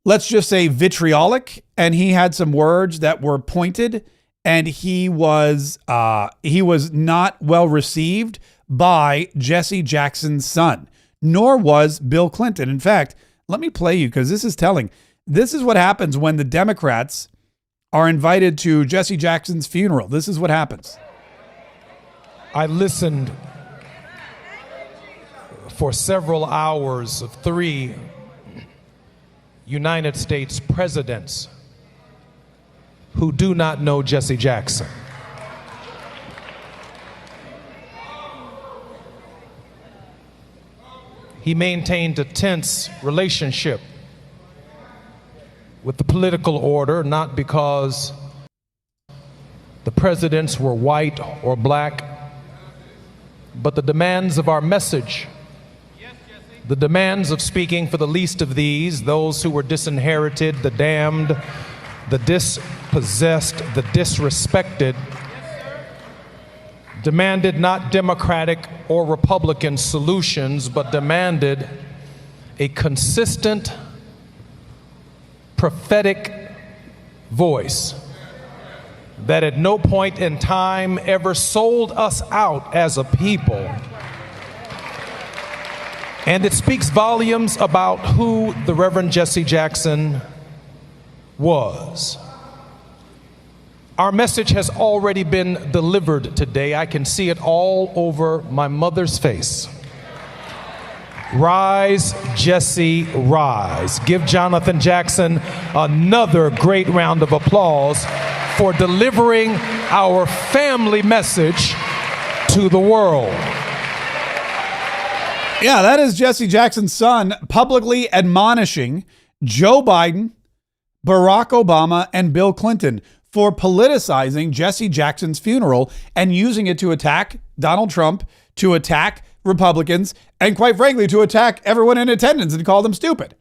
let's just say, vitriolic. And he had some words that were pointed. And he was not well received by Jesse Jackson's son, nor was Bill Clinton. In fact, let me play you because this is telling. This is what happens when the Democrats are invited to Jesse Jackson's funeral. This is what happens. I listened for several hours of 3 United States presidents who do not know Jesse Jackson. He maintained a tense relationship with the political order, not because the presidents were white or black, but the demands of our message, the demands of speaking for the least of these, those who were disinherited, the damned, the dispossessed, the disrespected, demanded not Democratic or Republican solutions, but demanded a consistent, prophetic voice that at no point in time ever sold us out as a people. And it speaks volumes about who the Reverend Jesse Jackson was. Our message has already been delivered today. I can see it all over my mother's face. Rise, Jesse, rise. Give Jonathan Jackson another great round of applause for delivering our family message to the world. Yeah, that is Jesse Jackson's son publicly admonishing Joe Biden, Barack Obama, and Bill Clinton for politicizing Jesse Jackson's funeral and using it to attack Donald Trump, to attack Republicans, and quite frankly, to attack everyone in attendance and call them stupid.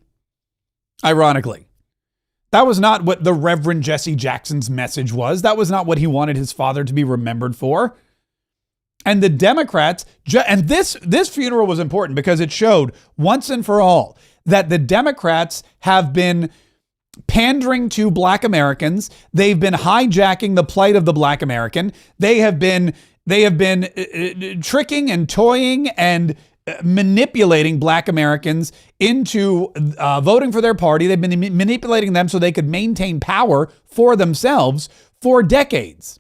Ironically, that was not what the Reverend Jesse Jackson's message was. That was not what he wanted his father to be remembered for. And the Democrats, and this funeral was important because it showed once and for all that the Democrats have been pandering to Black Americans. They've been hijacking the plight of the Black American. They have been tricking and toying and manipulating Black Americans into voting for their party. They've been manipulating them so they could maintain power for themselves for decades.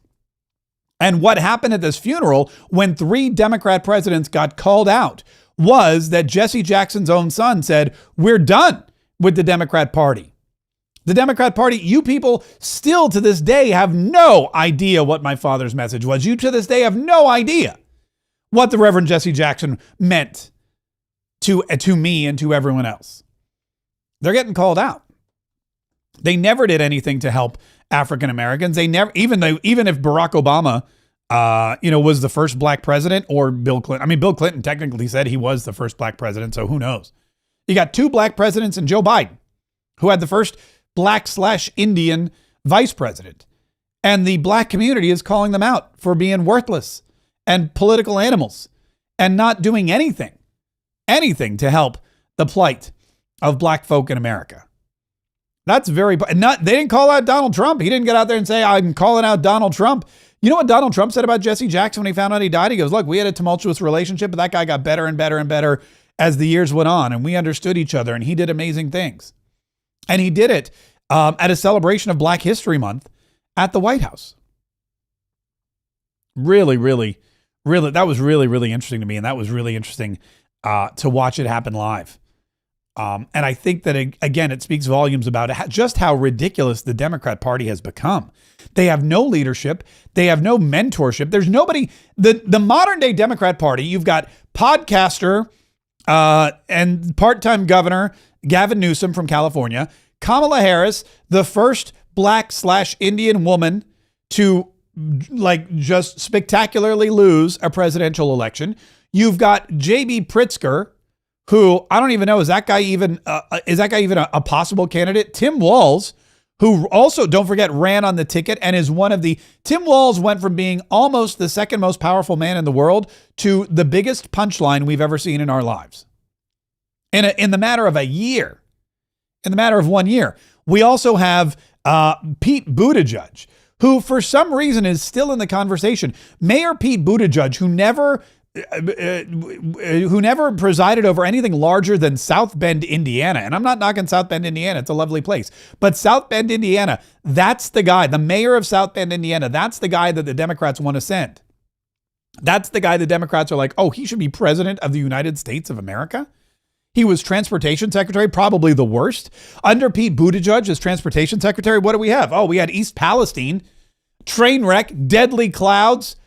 And what happened at this funeral when 3 Democrat presidents got called out was that Jesse Jackson's own son said, "We're done with the Democrat Party." The Democrat Party, you people still to this day have no idea what my father's message was. You to this day have no idea what the Reverend Jesse Jackson meant to me and to everyone else. They're getting called out. They never did anything to help African Americans. They never, even if Barack Obama, was the first Black president, or Bill Clinton. I mean, Bill Clinton technically said he was the first Black president, so who knows? You got 2 Black presidents and Joe Biden, who had the first Black/Indian vice president. And the Black community is calling them out for being worthless and political animals and not doing anything to help the plight of Black folk in America. That's they didn't call out Donald Trump. He didn't get out there and say, "I'm calling out Donald Trump." You know what Donald Trump said about Jesse Jackson when he found out he died? He goes, "Look, we had a tumultuous relationship, but that guy got better and better and better as the years went on, and we understood each other, and he did amazing things." And he did it at a celebration of Black History Month at the White House. Really, that was really interesting to me. And that was really interesting to watch it happen live. And I think that, again, it speaks volumes about just how ridiculous the Democrat Party has become. They have no leadership. They have no mentorship. There's nobody. The modern day Democrat Party, you've got podcaster and part-time governor Gavin Newsom from California, Kamala Harris, the first Black/Indian woman to just spectacularly lose a presidential election. You've got J.B. Pritzker, who I don't even know, is that guy even a possible candidate? Tim Walz, who also, don't forget, ran on the ticket and is Tim Walz went from being almost the second most powerful man in the world to the biggest punchline we've ever seen in our lives. In the matter of a year, in the matter of 1 year. We also have Pete Buttigieg, who for some reason is still in the conversation. Mayor Pete Buttigieg, who never who never presided over anything larger than South Bend, Indiana. And I'm not knocking South Bend, Indiana. It's a lovely place. But South Bend, Indiana, that's the guy, the mayor of South Bend, Indiana, that's the guy that the Democrats want to send. That's the guy the Democrats are like, oh, he should be president of the United States of America. He was transportation secretary, probably the worst. Under Pete Buttigieg as transportation secretary, what do we have? Oh, we had East Palestine, train wreck, deadly clouds,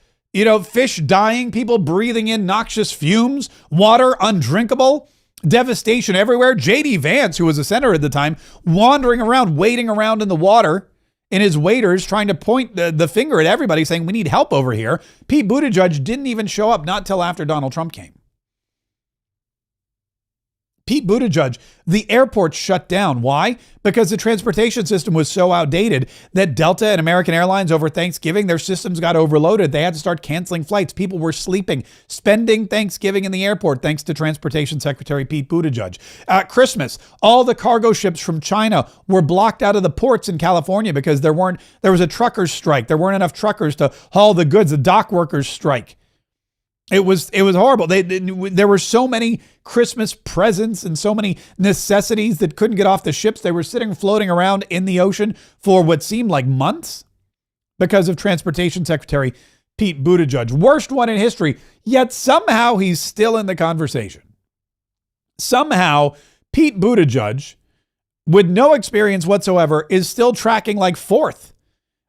fish dying, people breathing in noxious fumes, water undrinkable, devastation everywhere. J.D. Vance, who was a senator at the time, wandering around, wading around in the water in his waders, trying to point the finger at everybody saying, we need help over here. Pete Buttigieg didn't even show up, not till after Donald Trump came. Pete Buttigieg, the airport shut down. Why? Because the transportation system was so outdated that Delta and American Airlines over Thanksgiving, their systems got overloaded. They had to start canceling flights. People were sleeping, spending Thanksgiving in the airport, thanks to Transportation Secretary Pete Buttigieg. At Christmas, all the cargo ships from China were blocked out of the ports in California because there was a truckers' strike. There weren't enough truckers to haul the goods. The dock workers' strike. It was horrible. There were so many Christmas presents and so many necessities that couldn't get off the ships. They were floating around in the ocean for what seemed like months because of Transportation Secretary Pete Buttigieg. Worst one in history, yet somehow he's still in the conversation. Somehow Pete Buttigieg, with no experience whatsoever, is still tracking like fourth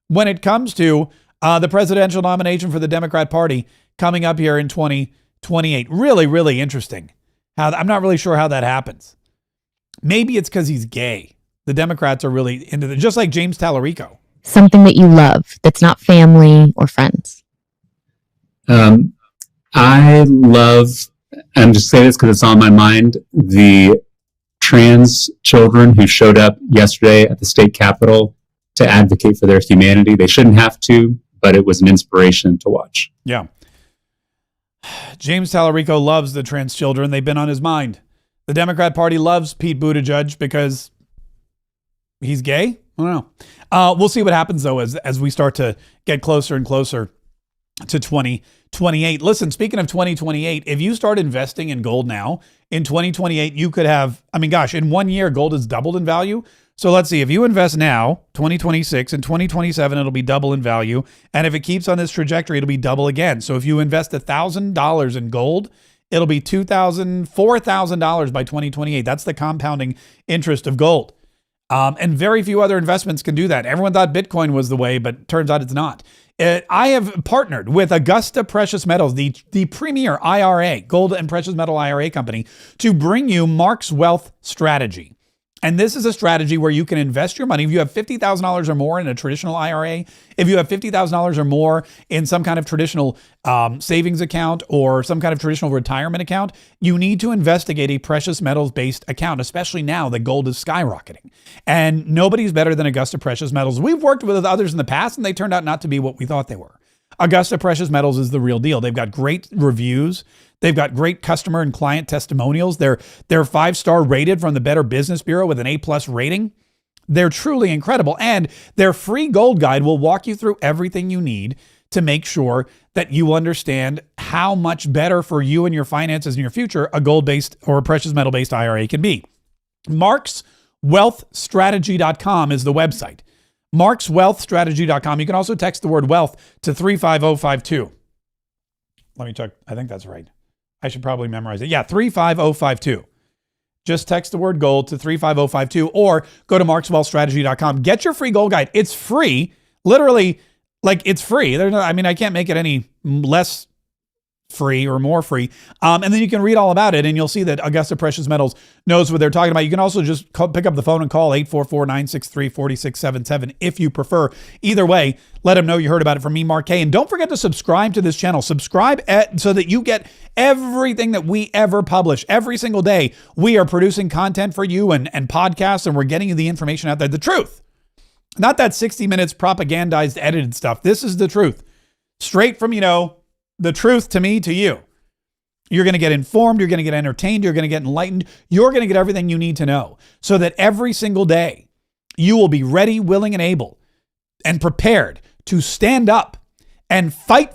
when it comes to the presidential nomination for the Democrat Party coming up here in 2028. Really, really interesting. I'm not really sure how that happens. Maybe it's because he's gay. The Democrats are really into it, just like James Tallarico. Something that you love that's not family or friends. I love, I'm just saying this because it's on my mind, the trans children who showed up yesterday at the state capitol to advocate for their humanity. They shouldn't have to, but it was an inspiration to watch. Yeah. James Tallarico loves the trans children. They've been on his mind. The Democrat Party loves Pete Buttigieg because he's gay. I don't know. We'll see what happens, though, as we start to get closer and closer to 2028. Listen, speaking of 2028, if you start investing in gold now, in 2028, you could have, in 1 year, gold has doubled in value. So let's see, if you invest now, 2026, and 2027, it'll be double in value. And if it keeps on this trajectory, it'll be double again. So if you invest $1,000 in gold, it'll be $4,000 by 2028. That's the compounding interest of gold. And very few other investments can do that. Everyone thought Bitcoin was the way, but turns out it's not. I have partnered with Augusta Precious Metals, the premier IRA, gold and precious metal IRA company, to bring you Mark's Wealth Strategy. And this is a strategy where you can invest your money. If you have $50,000 or more in a traditional IRA, if you have $50,000 or more in some kind of traditional savings account or some kind of traditional retirement account, you need to investigate a precious metals-based account, especially now that gold is skyrocketing. And nobody's better than Augusta Precious Metals. We've worked with others in the past, and they turned out not to be what we thought they were. Augusta Precious Metals is the real deal. They've got great reviews. They've got great customer and client testimonials. They're 5-star rated from the Better Business Bureau with an A+ rating. They're truly incredible. And their free gold guide will walk you through everything you need to make sure that you understand how much better for you and your finances in your future a gold-based or a precious metal-based IRA can be. MarksWealthStrategy.com is the website. MarksWealthStrategy.com. You can also text the word wealth to 35052. Let me check. I think that's right. I should probably memorize it. Yeah, 35052. Just text the word gold to 35052 or go to MarksWealthStrategy.com. Get your free gold guide. It's free. Literally, it's free. I can't make it any less free or more free. And then you can read all about it and you'll see that Augusta Precious Metals knows what they're talking about. You can also just pick up the phone and call 844-963-4677 if you prefer. Either way, let them know you heard about it from me, Mark K. And don't forget to subscribe to this channel. Subscribe so that you get everything that we ever publish. Every single day, we are producing content for you and podcasts, and we're getting you the information out there. The truth. Not that 60 minutes propagandized, edited stuff. This is the truth. Straight from, the truth to me, to you. You're going to get informed. You're going to get entertained. You're going to get enlightened. You're going to get everything you need to know so that every single day you will be ready, willing, and able and prepared to stand up and fight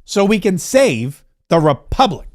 so we can save the republic.